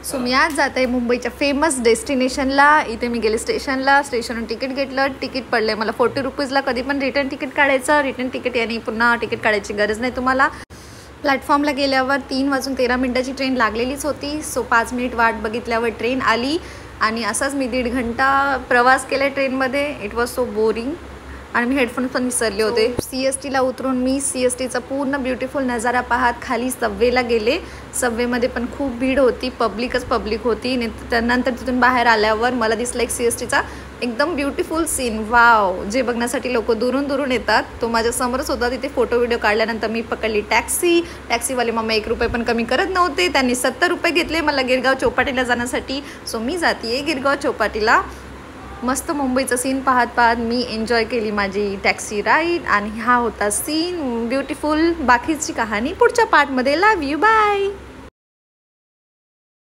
So मी आज जात आहे मुंबईच्या फेमस डेस्टिनेशनला. इथे मी गेले स्टेशनला, स्टेशनवरून तिकीट घेतलं. तिकीट पडले मला 40 रुपीजला. कधी पण रिटर्न तिकीट काढायचं, रिटर्न तिकीट याने पुन्हा तिकीट काढायची गरज नाही तुम्हाला. प्लॅटफॉर्मला गेल्यावर 3:13 ट्रेन लागलेलीच होती. सो 5 मिनिट वाट बघितल्यावर ट्रेन आली आणि असाच मी 1.5 घंटा प्रवास केला ट्रेनमध्ये. इट वॉज सो बोरिंग आणि मी हेडफोन्स पण विसरले होते. CSTला उतरून मी CSTचा पूर्ण ब्युटिफुल नजारा पाहत खाली सबवेला गेले. सबवेमध्ये पण खूप भीड होती, पब्लिकच पब्लिक होती. त्यानंतर तिथून बाहेर आल्यावर मला दिसलं एक CSTचा एकदम ब्युटिफुल सीन. वाव, जे बघण्यासाठी लोक दुरून दुरून येतात. तो माझ्या समोरच होता. तिथे फोटो व्हिडिओ काढल्यानंतर मी पकडली टॅक्सी. टॅक्सीवाले मम्मा 1 रुपये पण कमी करत नव्हते. त्यांनी 70 रुपये घेतले मला गिरगाव चौपाटीला जाण्यासाठी. सो मी जाते गिरगाव चौपाटीला. मस्त मुंबईचा सीन पाहत पाहत मी एन्जॉय केली माझी टॅक्सी राईड. आणि हा होता सीन ब्युटिफुल. बाकीची कहाणी पुढच्या पार्टमध्ये. Love you, bye.